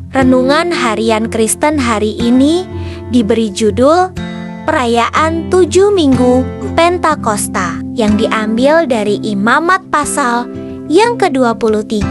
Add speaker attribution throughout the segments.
Speaker 1: Renungan Harian Kristen hari ini diberi judul Perayaan 7 Minggu Pentakosta yang diambil dari Imamat pasal yang ke-23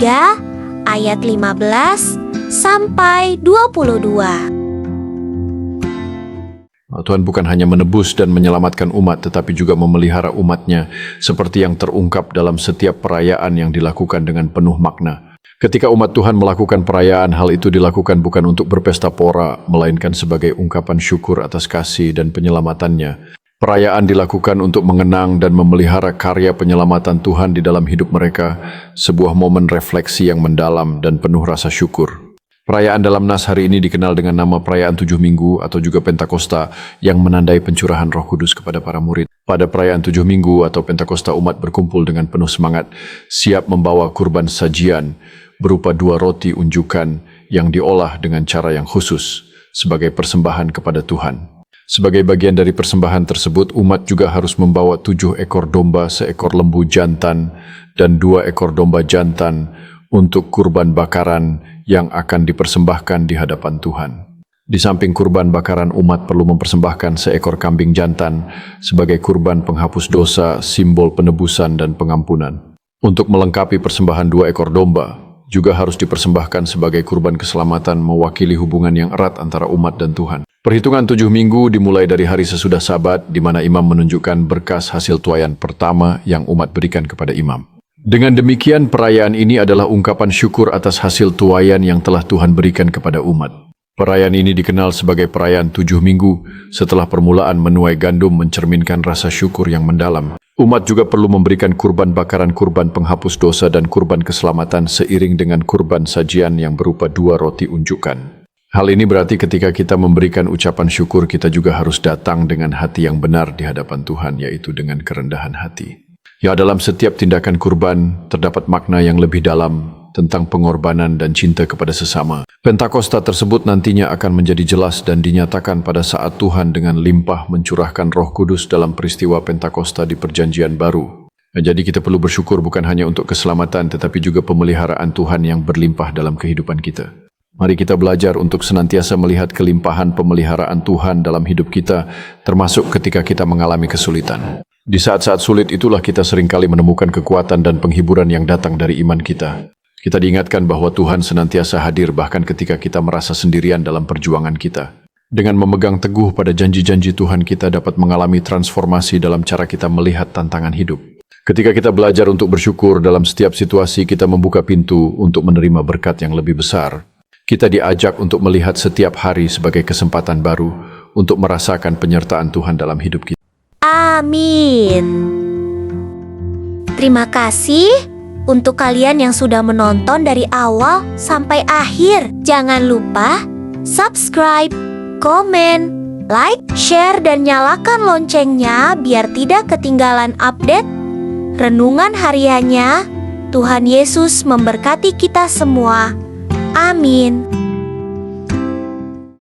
Speaker 1: ayat 15 sampai 22.
Speaker 2: Tuhan bukan hanya menebus dan menyelamatkan umat, tetapi juga memelihara umatnya, seperti yang terungkap dalam setiap perayaan yang dilakukan dengan penuh makna. Ketika umat Tuhan melakukan perayaan, hal itu dilakukan bukan untuk berpesta pora, melainkan sebagai ungkapan syukur atas kasih dan penyelamatannya. Perayaan dilakukan untuk mengenang dan memelihara karya penyelamatan Tuhan di dalam hidup mereka, sebuah momen refleksi yang mendalam dan penuh rasa syukur. Perayaan dalam Nas hari ini dikenal dengan nama Perayaan 7 Minggu atau juga Pentakosta yang menandai pencurahan Roh Kudus kepada para murid. Pada Perayaan 7 Minggu atau Pentakosta, umat berkumpul dengan penuh semangat, siap membawa kurban sajian berupa 2 roti unjukan yang diolah dengan cara yang khusus sebagai persembahan kepada Tuhan. Sebagai bagian dari persembahan tersebut, umat juga harus membawa 7 ekor domba, 1 ekor lembu jantan, dan 2 ekor domba jantan untuk kurban bakaran yang akan dipersembahkan di hadapan Tuhan. Di samping kurban bakaran, umat perlu mempersembahkan 1 ekor kambing jantan sebagai kurban penghapus dosa, simbol penebusan dan pengampunan. Untuk melengkapi persembahan 2 ekor domba, juga harus dipersembahkan sebagai kurban keselamatan, mewakili hubungan yang erat antara umat dan Tuhan. Perhitungan 7 minggu dimulai dari hari sesudah Sabat, di mana imam menunjukkan berkas hasil tuaian pertama yang umat berikan kepada imam. Dengan demikian, perayaan ini adalah ungkapan syukur atas hasil tuaian yang telah Tuhan berikan kepada umat. Perayaan ini dikenal sebagai perayaan 7 minggu setelah permulaan menuai gandum mencerminkan rasa syukur yang mendalam. Umat juga perlu memberikan kurban bakaran, kurban penghapus dosa, dan kurban keselamatan seiring dengan kurban sajian yang berupa 2 roti unjukan. Hal ini berarti ketika kita memberikan ucapan syukur, kita juga harus datang dengan hati yang benar di hadapan Tuhan, yaitu dengan kerendahan hati. Ya, dalam setiap tindakan kurban terdapat makna yang lebih dalam tentang pengorbanan dan cinta kepada sesama. Pentakosta tersebut nantinya akan menjadi jelas dan dinyatakan pada saat Tuhan dengan limpah mencurahkan Roh Kudus dalam peristiwa Pentakosta di Perjanjian Baru. Jadi kita perlu bersyukur bukan hanya untuk keselamatan, tetapi juga pemeliharaan Tuhan yang berlimpah dalam kehidupan kita. Mari kita belajar untuk senantiasa melihat kelimpahan pemeliharaan Tuhan dalam hidup kita, termasuk ketika kita mengalami kesulitan. Di saat-saat sulit itulah kita seringkali menemukan kekuatan dan penghiburan yang datang dari iman kita. Kita diingatkan bahwa Tuhan senantiasa hadir bahkan ketika kita merasa sendirian dalam perjuangan kita. Dengan memegang teguh pada janji-janji Tuhan, kita dapat mengalami transformasi dalam cara kita melihat tantangan hidup. Ketika kita belajar untuk bersyukur dalam setiap situasi, kita membuka pintu untuk menerima berkat yang lebih besar. Kita diajak untuk melihat setiap hari sebagai kesempatan baru untuk merasakan penyertaan Tuhan dalam hidup kita.
Speaker 1: Amin. Terima kasih untuk kalian yang sudah menonton dari awal sampai akhir. Jangan lupa subscribe, komen, like, share, dan nyalakan loncengnya biar tidak ketinggalan update renungan hariannya. Tuhan Yesus memberkati kita semua. Amin.